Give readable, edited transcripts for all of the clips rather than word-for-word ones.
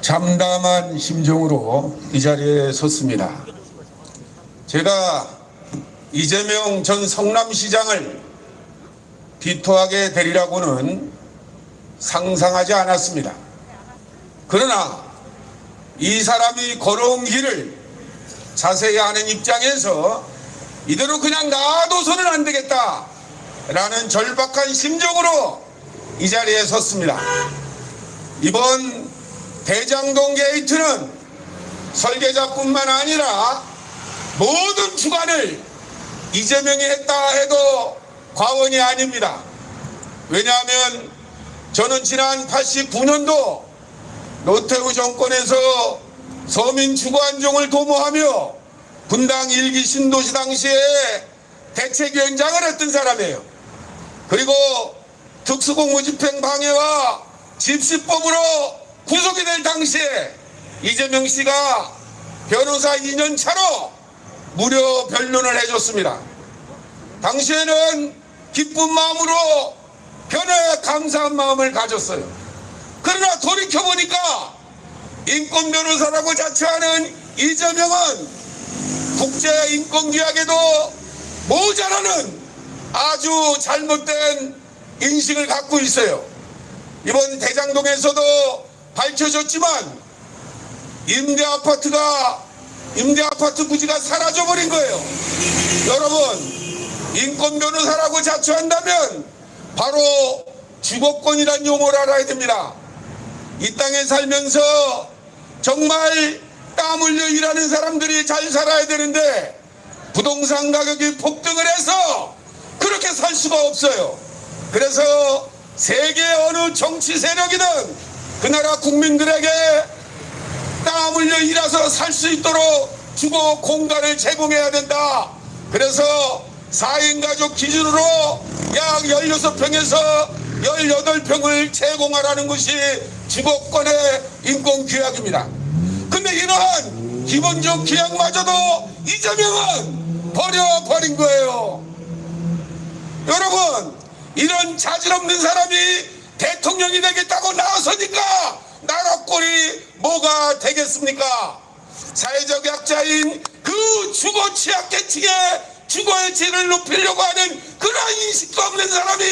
참담한 심정으로 이 자리에 섰습니다. 제가 이재명 전 성남시장을 비토하게 되리라고는 상상하지 않았습니다. 그러나 이 사람이 걸어온 길을 자세히 아는 입장에서 이대로 그냥 놔둬서는 안 되겠다라는 절박한 심정으로 이 자리에 섰습니다. 이번 대장동 게이트는 설계자뿐만 아니라 모든 주관을 이재명이 했다 해도 과언이 아닙니다. 왜냐하면 저는 지난 89년도 노태우 정권에서 서민 주거 안정을 도모하며 분당 1기 신도시 당시에 대책위원장을 했던 사람이에요. 그리고 특수공무집행 방해와 집시법으로 구속이 될 당시에 이재명 씨가 변호사 2년 차로 무료 변론을 해줬습니다. 당시에는 기쁜 마음으로 변호에 감사한 마음을 가졌어요. 그러나 돌이켜보니까 인권 변호사라고 자처하는 이재명은 국제인권규약에도 모자라는 아주 잘못된 인식을 갖고 있어요. 이번 대장동에서도 밝혀졌지만 임대아파트 부지가 사라져버린 거예요. 여러분, 인권 변호사라고 자처한다면 바로 주거권이란 용어를 알아야 됩니다. 이 땅에 살면서 정말 땀 흘려 일하는 사람들이 잘 살아야 되는데 부동산 가격이 폭등을 해서 그렇게 살 수가 없어요. 그래서 세계 어느 정치 세력이든 그 나라 국민들에게 땀 흘려 일해서 살 수 있도록 주거 공간을 제공해야 된다. 그래서 4인 가족 기준으로 약 16평에서 18평을 제공하라는 것이 주거권의 인권규약입니다. 근데 이러한 기본적 규약마저도 이재명은 버려버린 거예요. 여러분, 이런 자질 없는 사람이 대통령이 되겠다고 나서니까 나라 꼴이 뭐가 되겠습니까? 사회적 약자인 그 주거 취약계층의 주거의 질을 높이려고 하는 그런 인식도 없는 사람이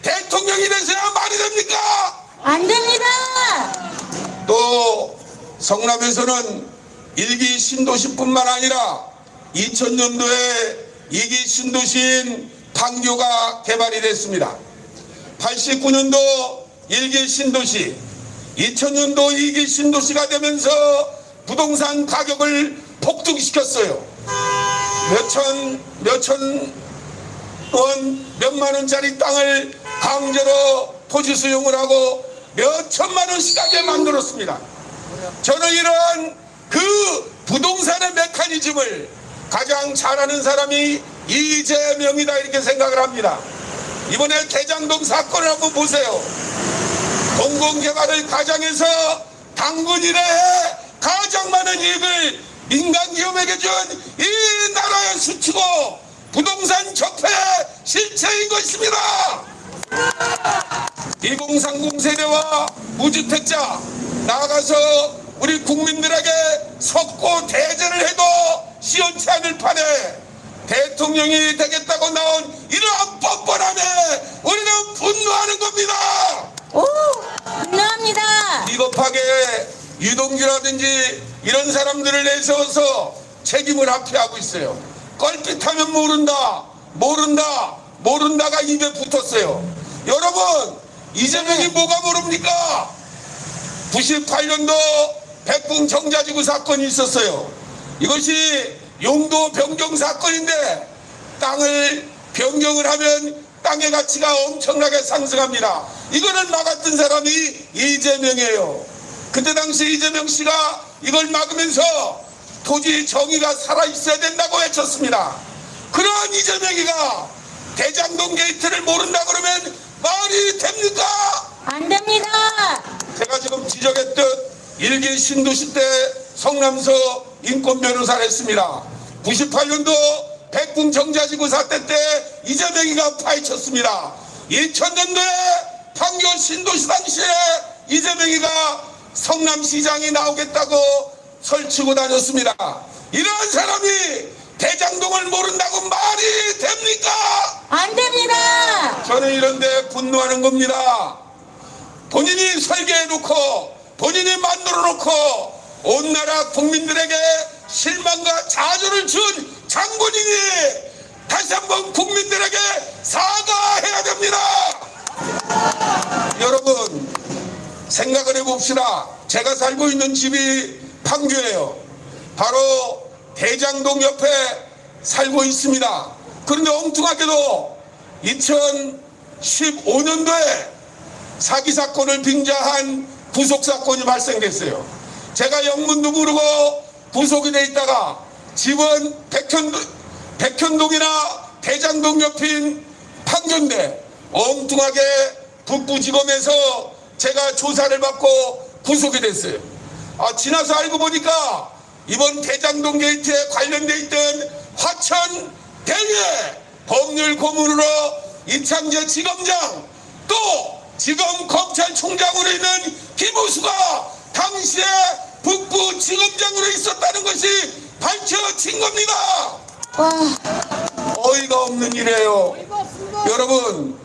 대통령이 돼서야 말이 됩니까? 안 됩니다. 또 성남에서는 1기 신도시뿐만 아니라 2000년도에 2기 신도시인 판교가 개발이 됐습니다. 89년도 1기 신도시, 2000년도 2기 신도시가 되면서 부동산 가격을 폭등시켰어요. 몇만 원짜리 땅을 강제로 토지 수용을 하고 몇 천만 원씩 하게 만들었습니다. 저는 이러한 그 부동산의 메커니즘을 가장 잘하는 사람이 이재명이다 이렇게 생각을 합니다. 이번에 대장동 사건을 한번 보세요. 공공개발을 가장해서 당군 이래에 가장 많은 이익을 민간기업에게 준 이 나라의 수치고 부동산 적폐 실체인 것입니다. 2030 세대와 무주택자 나아가서 우리 국민들에게 석고 대제를 해도 시원치 않을 판에 대통령이 되겠다고 나온 이러한 뻔뻔함에 우리는 분노하는 겁니다. 오, 분노합니다. 비겁하게 유동규라든지 이런 사람들을 내세워서 책임을 회피하고 있어요. 껄핏하면 모른다가 입에 붙었어요. 여러분, 이재명이 뭐가 모릅니까? 98년도 백궁 정자지구 사건이 있었어요. 이것이 용도 변경 사건인데 땅을 변경을 하면 땅의 가치가 엄청나게 상승합니다. 이거를 막았던 사람이 이재명이에요. 그때 당시 이재명 씨가 이걸 막으면서 토지 정의가 살아있어야 된다고 외쳤습니다. 그런 이재명이가 대장동 게이트를 모른다 그러면 말이 됩니까? 안 됩니다. 제가 지금 지적했듯 1기 신도시 때 성남서 인권 변호사를 했습니다. 98년도 백궁 정자지구 사태 때 이재명이가 파헤쳤습니다. 2000년도에 판교 신도시 당시에 이재명이가 성남시장이 나오겠다고 설치고 다녔습니다. 이런 사람이 대장동을 모른다고 말이 됩니까? 안 됩니다. 저는 이런데 분노하는 겁니다. 본인이 설계해놓고 본인이 만들어놓고 온 나라 국민들에게 실망과 좌절을 준 장본인이 다시 한번 국민들에게 사과해야 됩니다. 여러분 생각을 해봅시다. 제가 살고 있는 집이 판교예요. 바로 대장동 옆에 살고 있습니다. 그런데 엉뚱하게도 2015년도에 사기 사건을 빙자한 구속 사건이 발생됐어요. 제가 영문도 모르고 구속이 돼 있다가 집은 백현동이나 대장동 옆인 판교인데 엉뚱하게 북부지검에서 제가 조사를 받고 구속이 됐어요. 지나서 알고 보니까 이번 대장동 게이트에 관련돼 있던 화천 대위의 법률 고문으로 이창재 지검장 또 지금 검찰총장으로 있는 김우수가 당시에 북부지검장으로 있었다는 것이 밝혀진 겁니다. 와, 어이가 없는 일이에요. 여러분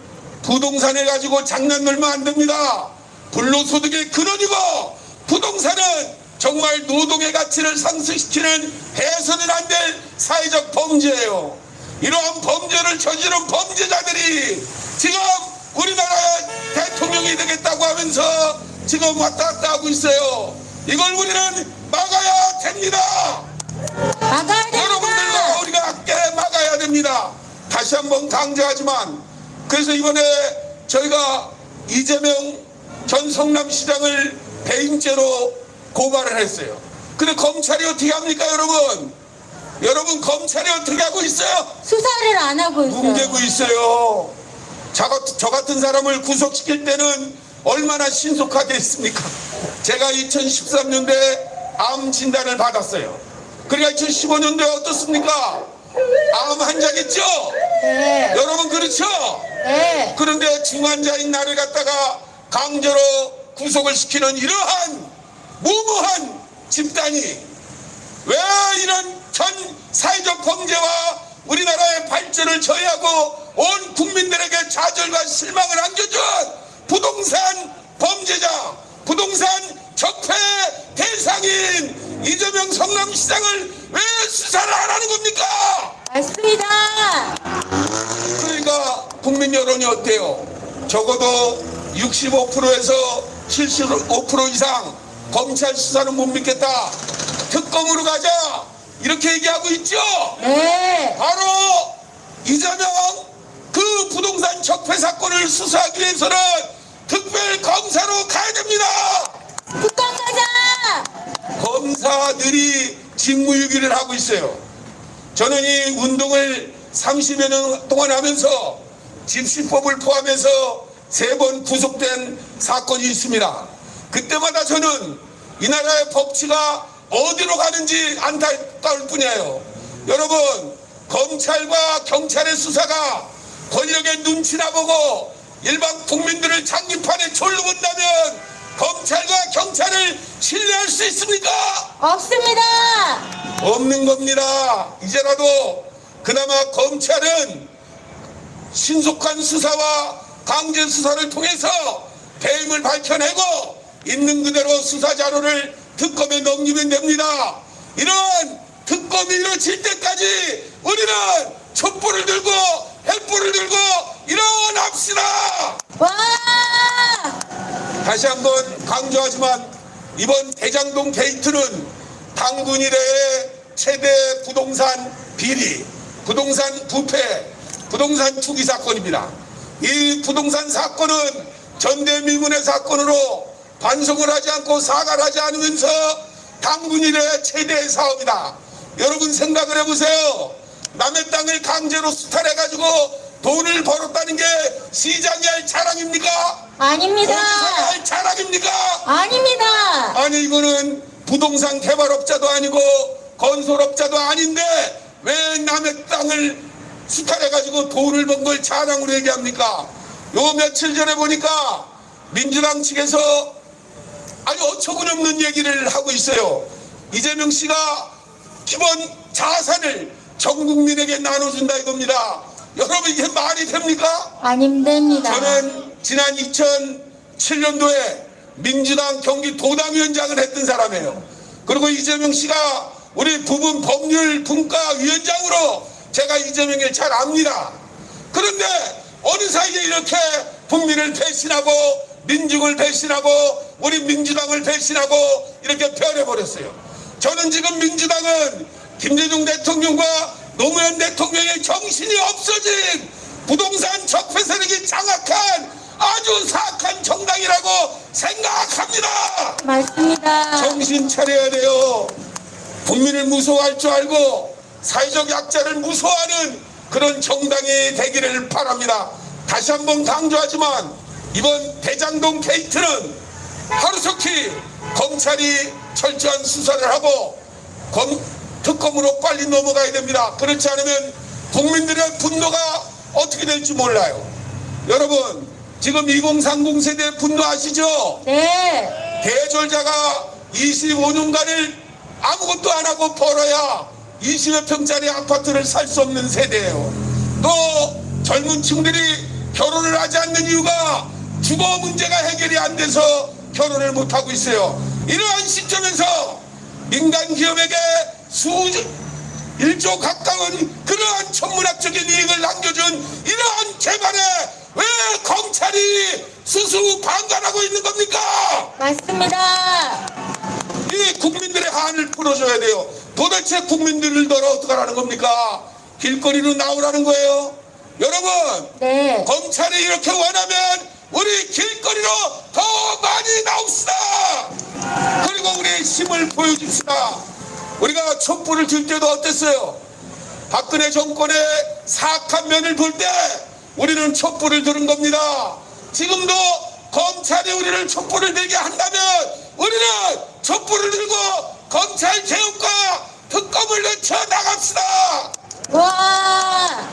부동산을 가지고 장난 놀면 안 됩니다. 불로소득의 근원이고 부동산은 정말 노동의 가치를 상승시키는 해서는 안 될 사회적 범죄예요. 이러한 범죄를 저지른 범죄자들이 지금 우리나라의 대통령이 되겠다고 하면서 지금 왔다 갔다 하고 있어요. 이걸 우리는 막아야 됩니다. 막아야 여러분들과 됩니다. 우리가 함께 막아야 됩니다. 다시 한번 강조하지만 그래서 이번에 저희가 이재명 전 성남시장을 배임죄로 고발을 했어요. 근데 검찰이 어떻게 합니까 여러분? 여러분 검찰이 어떻게 하고 있어요? 수사를 안 하고 있어요. 뭉개고 있어요. 저 같은 사람을 구속시킬 때는 얼마나 신속하게 했습니까? 제가 2013년도에 암 진단을 받았어요. 그러니까 2015년도에 어떻습니까? 암 환자겠죠? 네. 여러분 그렇죠? 네. 그런데 중환자인 나를 갖다가 강제로 구속을 시키는 이러한 무모한 집단이 왜 이런 전 사회적 범죄와 우리나라의 발전을 저해하고 온 국민들에게 좌절과 실망을 안겨준 부동산 범죄자, 부동산 적폐 대상인 이재명 성남시장을 왜 수사를 안 하는 겁니까? 맞습니다. 그러니까 국민 여론이 어때요? 적어도 65%에서 75% 이상 검찰 수사는 못 믿겠다. 특검으로 가자. 이렇게 얘기하고 있죠? 네. 바로 이재명 그 부동산 적폐 사건을 수사하기 위해서는 특별검사로 가야 됩니다. 특검 가자. 검사들이 직무유기를 하고 있어요. 저는 이 운동을 30여 년 동안 하면서 집시법을 포함해서 3번 구속된 사건이 있습니다. 그때마다 저는 이 나라의 법치가 어디로 가는지 안타까울 뿐이에요. 여러분 검찰과 경찰의 수사가 권력의 눈치나 보고 일반 국민들을 장기판에 졸로 본다면 검찰과 경찰을 신뢰할 수 있습니까? 없습니다. 없는 겁니다. 이제라도 그나마 검찰은 신속한 수사와 강제 수사를 통해서 배임을 밝혀내고 있는 그대로 수사 자료를 특검에 넘기면 됩니다. 이런 특검이 이루어질 때까지 우리는 촛불을 들고 횃불을 들고 일어납시다. 와. 다시 한번 강조하지만 이번 대장동 게이트는 당군 이래의 최대 부동산 비리, 부동산 부패, 부동산 투기 사건입니다. 이 부동산 사건은 전대미문의 사건으로 반성을 하지 않고 사과를 하지 않으면서 당군 이래의 최대의 사업이다. 여러분 생각을 해보세요. 남의 땅을 강제로 수탈해가지고 돈을 벌었다는 게 시장이 할 자랑입니까? 아닙니다. 공사가 할 자랑입니까? 아닙니다. 아니 이거는 부동산 개발업자도 아니고 건설업자도 아닌데 왜 남의 땅을 수탈해가지고 돈을 번 걸 자랑으로 얘기합니까? 요 며칠 전에 보니까 민주당 측에서 아니 어처구니없는 얘기를 하고 있어요. 이재명 씨가 기본 자산을 전 국민에게 나눠준다 이겁니다. 여러분 이게 말이 됩니까? 안 힘듭니다. 저는 지난 2007년도에 민주당 경기도당위원장을 했던 사람이에요. 그리고 이재명 씨가 우리 부분 법률 분과위원장으로 제가 이재명을 잘 압니다. 그런데 어느 사이에 이렇게 국민을 배신하고 민중을 배신하고 우리 민주당을 배신하고 이렇게 변해버렸어요. 저는 지금 민주당은 김대중 대통령과 노무현 대통령의 정신이 없어진 부동산 적폐 세력이 장악한 아주 사악한 정당이라고 생각합니다. 맞습니다. 정신 차려야 돼요. 국민을 무서워할 줄 알고 사회적 약자를 무서워하는 그런 정당이 되기를 바랍니다. 다시 한번 강조하지만 이번 대장동 게이트는 하루속히 검찰이 철저한 수사를 하고 특검으로 빨리 넘어가야 됩니다. 그렇지 않으면 국민들의 분노가 어떻게 될지 몰라요. 여러분 지금 2030 세대 분노하시죠? 네. 대졸자가 25년간을 아무것도 안 하고 벌어야 20여 평짜리 아파트를 살 수 없는 세대예요. 또 젊은 층들이 결혼을 하지 않는 이유가 주거 문제가 해결이 안 돼서 결혼을 못하고 있어요. 이러한 시점에서 민간 기업에게 1조 가까운 그러한 천문학적인 이익을 남겨준 이러한 개발에 왜 검찰이 수수방관하고 있는 겁니까? 맞습니다. 이 국민들의 한을 풀어줘야 돼요. 도대체 국민들을 덜어 어떡하라는 겁니까? 길거리로 나오라는 거예요. 여러분 네. 검찰이 이렇게 원하면 우리 길거리로 더 많이 나옵시다. 그리고 우리의 힘을 보여줍시다. 우리가 촛불을 들 때도 어땠어요? 박근혜 정권의 사악한 면을 볼 때 우리는 촛불을 들은 겁니다. 지금도 검찰이 우리를 촛불을 들게 한다면 우리는 촛불을 들고 검찰 개혁과 특검을 늦춰 나갑시다. 와.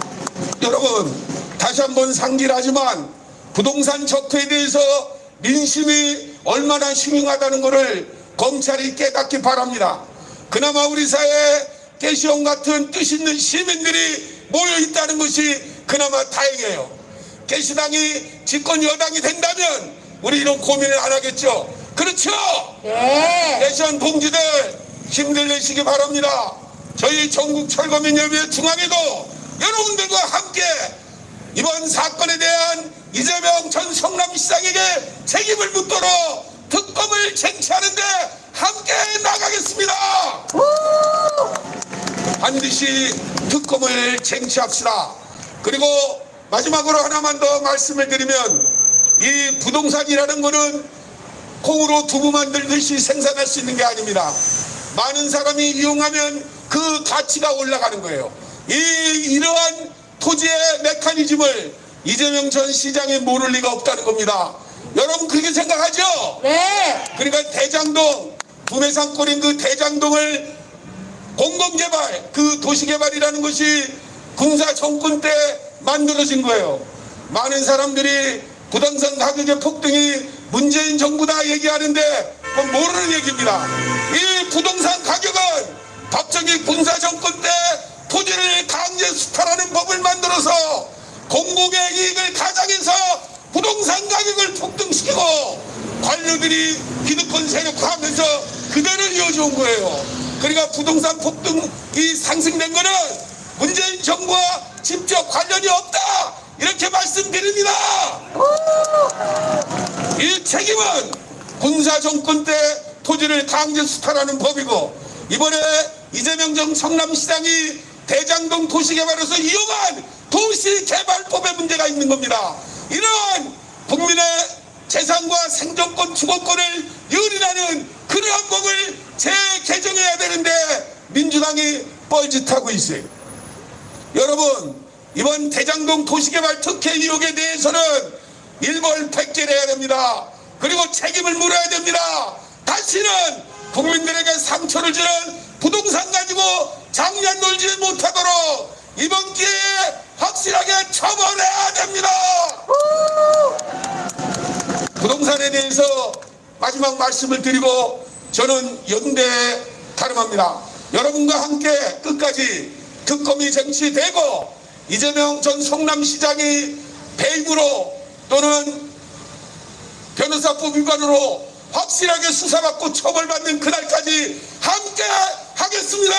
여러분 다시 한번 상기하지만 부동산 적폐에 대해서 민심이 얼마나 흉흉하다는 것을 검찰이 깨닫기 바랍니다. 그나마 우리 사회에 깨시온 같은 뜻 있는 시민들이 모여있다는 것이 그나마 다행이에요. 개시당이 집권 여당이 된다면 우리 이런 고민을 안 하겠죠. 그렇죠? 네. 개시한 봉지들 힘들 내시기 바랍니다. 저희 전국 철거민협의회 중앙에도 여러분들과 함께 이번 사건에 대한 이재명 전 성남시장에게 책임을 묻도록 특검을 쟁취하는데 함께 나가겠습니다. 반드시 특검을 쟁취합시다. 그리고 마지막으로 하나만 더 말씀을 드리면 이 부동산이라는 것은 콩으로 두부 만들듯이 생산할 수 있는 게 아닙니다. 많은 사람이 이용하면 그 가치가 올라가는 거예요. 이러한 토지의 메커니즘을 이재명 전 시장이 모를 리가 없다는 겁니다. 여러분 그렇게 생각하죠? 네. 그러니까 대장동 두뇌산골인 그 대장동을 공공개발 그 도시개발이라는 것이 군사 정권 때 만들어진 거예요. 많은 사람들이 부동산 가격의 폭등이 문재인 정부다 얘기하는데 그건 모르는 얘기입니다. 이 부동산 가격은 박정희 군사 정권 때 토지를 강제 수탈하는 법을 만들어서 공공의 이익을 가장해서 부동산 가격을 폭등시키고 관료들이 기득권 세력화하면서 그대로 이어져온 거예요. 그러니까 부동산 폭등이 상승된 거는 문재인 정부와 직접 관련이 없다 이렇게 말씀드립니다. 이 책임은 군사 정권 때 토지를 강제 수탈하는 법이고 이번에 이재명 전 성남시장이 대장동 도시개발에서 이용한 도시개발법에 문제가 있는 겁니다. 이러한 국민의 재산과 생존권, 주거권을 유린하는 그러한 법을 재개정해야 되는데 민주당이 뻘짓하고 있어요. 여러분 이번 대장동 도시개발 특혜 의혹에 대해서는 일벌백계해야 됩니다. 그리고 책임을 물어야 됩니다. 다시는 국민들에게 상처를 주는 부동산 가지고 장난 놀지 못하도록 이번 기회에 확실하게 처벌해야 됩니다. 부동산에 대해서 마지막 말씀을 드리고 저는 연대에 가름합니다. 여러분과 함께 끝까지 특검이 쟁취되고 이재명 전 성남시장이 배임으로 또는 변호사법 위반으로 확실하게 수사받고 처벌받는 그날까지 함께 하겠습니다.